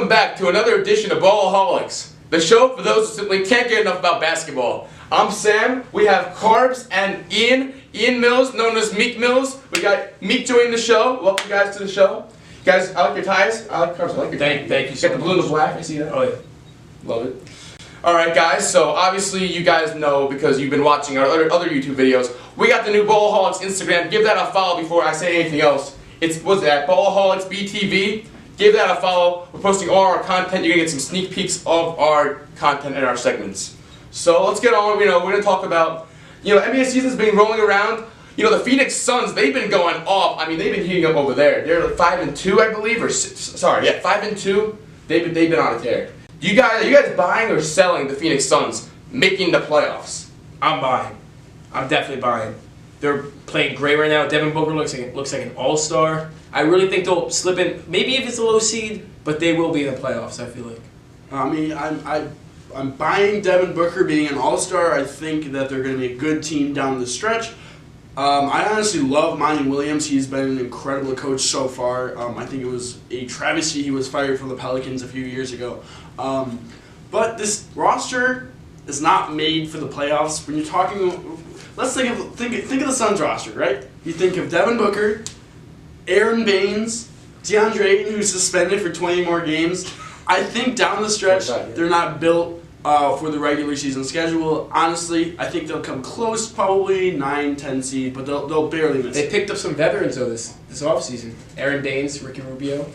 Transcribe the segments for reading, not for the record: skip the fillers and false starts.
Welcome back to another edition of Ballaholics, the show for those who simply can't get enough about basketball. I'm Sam, we have Carbs and Ian Mills, known as Meek Mills. We got Meek joining the show. Welcome guys to the show. Guys, I like your ties. I like Carbs, I like your ties. Thank you so much. Got the blue and the black, I see that? Oh yeah. Love it. Alright guys, so obviously you guys know because you've been watching our other YouTube videos, we got the new Ballaholics Instagram. Give that a follow before I say anything else. What's that? Ballaholics BTV. Give that a follow. We're posting all our content. You're going to get some sneak peeks of our content and our segments. So let's get on. We're going to talk about, NBA season's been rolling around. The Phoenix Suns, they've been going off. I mean, they've been heating up over there. They're like 5-2, I believe, or 5-2. They've been on a tear. Are you guys buying or selling the Phoenix Suns making the playoffs? I'm buying. I'm definitely buying. They're playing great right now. Devin Booker looks like an all-star. I really think they'll slip in. Maybe if it's a low seed, but they will be in the playoffs. I feel like. I mean, I'm buying Devin Booker being an all-star. I think that they're going to be a good team down the stretch. I honestly love Monty Williams. He's been an incredible coach so far. I think it was a travesty he was fired from the Pelicans a few years ago. But this roster is not made for the playoffs. When you're talking, let's think of the Suns roster, right? You think of Devin Booker, Aaron Baines, DeAndre Ayton, who's suspended for 20 more games. I think down the stretch, they're not built for the regular season schedule. Honestly, I think they'll come close, probably 9-10 seed, but they'll barely miss. They picked up some veterans though this offseason. Aaron Baines, Ricky Rubio.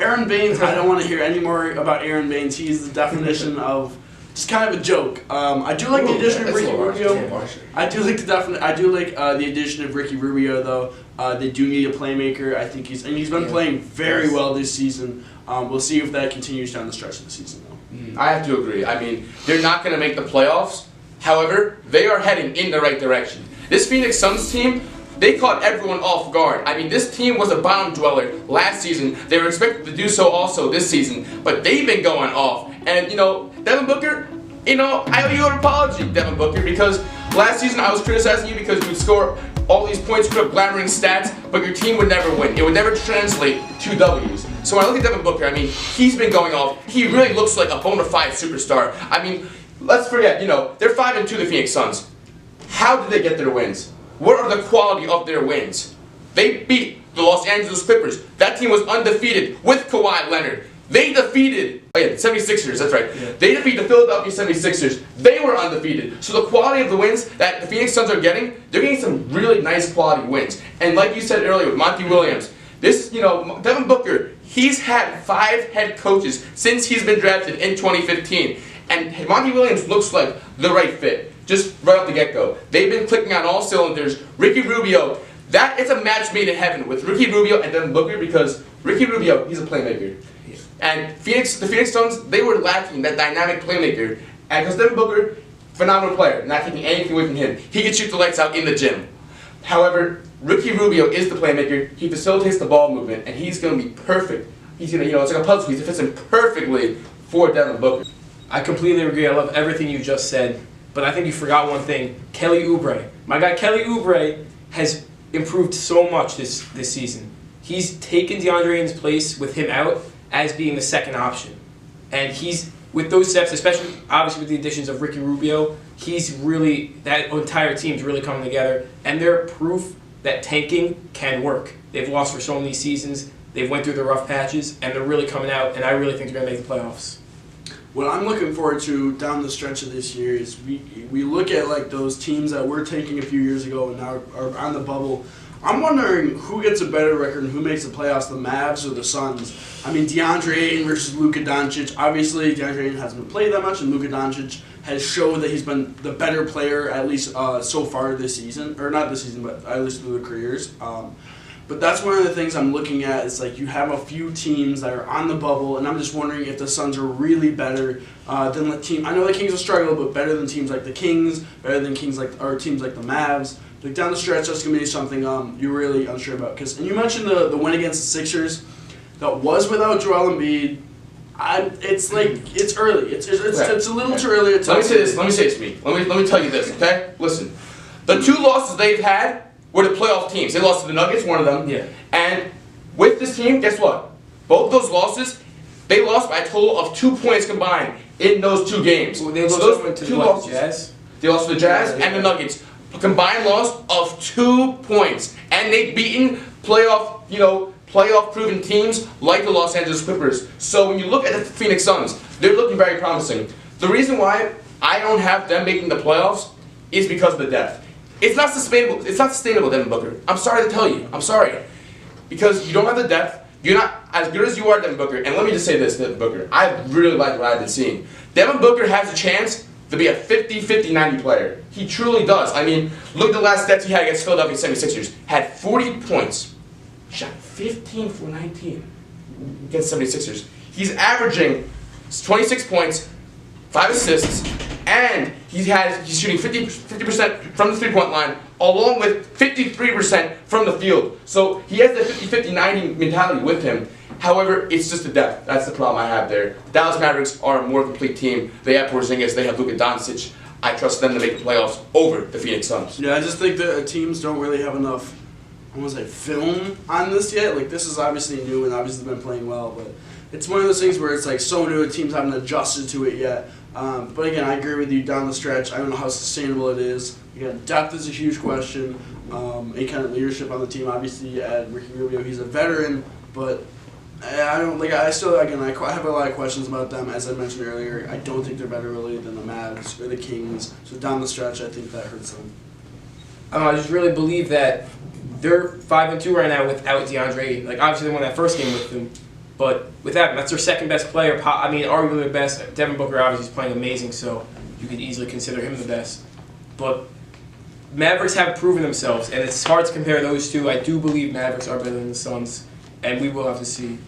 Aaron Baines, I don't want to hear any more about Aaron Baines. He's the definition of just kind of a joke. I do like the addition of Ricky Rubio. I do like the addition of Ricky Rubio though. They do need a playmaker. I think he's been playing very well this season. We'll see if that continues down the stretch of the season though. I have to agree. I mean, they're not going to make the playoffs. However, they are heading in the right direction. This Phoenix Suns team, they caught everyone off guard. I mean, this team was a bomb dweller last season. They were expected to do so also this season, but they've been going off. And, Devin Booker, I owe you an apology, Devin Booker, because last season I was criticizing you because you would score all these points, put up glamoring stats, but your team would never win. It would never translate to W's. So when I look at Devin Booker, I mean, he's been going off. He really looks like a bona fide superstar. I mean, let's forget, they're 5-2, the Phoenix Suns. How did they get their wins? What are the quality of their wins? They beat the Los Angeles Clippers. That team was undefeated with Kawhi Leonard. They defeated, the 76ers, that's right. Yeah. They defeated the Philadelphia 76ers. They were undefeated. So the quality of the wins that the Phoenix Suns are getting, they're getting some really nice quality wins. And like you said earlier with Monty Williams, Devin Booker, he's had 5 head coaches since he's been drafted in 2015. And Monty Williams looks like the right fit, just right off the get-go. They've been clicking on all cylinders. Ricky Rubio, it's a match made in heaven with Ricky Rubio and Devin Booker because Ricky Rubio, he's a playmaker. And the Phoenix Suns, they were lacking that dynamic playmaker. And because Devin Booker, phenomenal player, not taking anything away from him. He can shoot the lights out in the gym. However, Ricky Rubio is the playmaker. He facilitates the ball movement, and he's going to be perfect. He's going to, it's like a puzzle piece. It fits in perfectly for Devin Booker. I completely agree. I love everything you just said. But I think you forgot one thing. Kelly Oubre. My guy Kelly Oubre has improved so much this season. He's taken DeAndre Ayton's place with him out as being the second option. And he's, with those steps, especially obviously with the additions of Ricky Rubio, that entire team's really coming together. And they're proof that tanking can work. They've lost for so many seasons. They've went through the rough patches, and they're really coming out, and I really think they're going to make the playoffs. What I'm looking forward to down the stretch of this year is we look at like those teams that were tanking a few years ago and now are on the bubble. I'm wondering who gets a better record and who makes the playoffs, the Mavs or the Suns. I mean, DeAndre Ayton versus Luka Doncic. Obviously, DeAndre Ayton hasn't been played that much, and Luka Doncic has showed that he's been the better player, at least so far this season. Or not this season, but at least through the careers. But that's one of the things I'm looking at. It's like you have a few teams that are on the bubble, and I'm just wondering if the Suns are really better than the team. I know the Kings will struggle, but better than teams like the Kings, better than teams like the Mavs. Like down the stretch, that's gonna be something you're really unsure about. And you mentioned the win against the Sixers, that was without Joel Embiid. It's early. It's a little too early to tell. Let me say this to me. Let me tell you this, okay? Listen, the 2 losses they've had were the playoff teams. They lost to the Nuggets, one of them. Yeah. And with this team, guess what? Both those losses, They lost by a total of 2 points combined in those 2 games. Well, they So lost those to two what, losses, the Jazz? they lost to the Jazz Yeah, and the Nuggets. A combined loss of 2 points. And they've beaten playoff proven teams like the Los Angeles Clippers. So when you look at the Phoenix Suns, they're looking very promising. The reason why I don't have them making the playoffs is because of the depth. It's not sustainable. It's not sustainable, Devin Booker. I'm sorry to tell you. I'm sorry. Because you don't have the depth. You're not as good as you are, Devin Booker. And let me just say this, Devin Booker. I really like what I've been seeing. Devin Booker has a chance to be a 50-50-90 player. He truly does. I mean, look at the last stats he had against Philadelphia 76ers. Had 40 points. Shot 15 for 19 against 76ers. He's averaging 26 points, 5 assists, and he's shooting 50% from the three-point line, along with 53% from the field. So he has the 50-50-90 mentality with him. However, it's just the depth. That's the problem I have there. Dallas Mavericks are a more complete team. They have Porzingis. They have Luka Doncic. I trust them to make the playoffs over the Phoenix Suns. Yeah, I just think that teams don't really have enough, I want to say, film on this yet. Like, this is obviously new and obviously been playing well, but it's one of those things where it's like so new, teams haven't adjusted to it yet. But again, I agree with you down the stretch. I don't know how sustainable it is. Again, depth is a huge question. Any kind of leadership on the team, obviously, at Ricky Rubio, he's a veteran, but I don't like. I still, again, I have a lot of questions about them. As I mentioned earlier, I don't think they're better really than the Mavs or the Kings. So down the stretch, I think that hurts them. I just really believe that they're 5-2 right now without DeAndre. Like, obviously they won that first game with him, but without him, that's their second best player. I mean, arguably the best. Devin Booker obviously is playing amazing, so you could easily consider him the best. But Mavericks have proven themselves, and it's hard to compare those two. I do believe Mavericks are better than the Suns, and we will have to see.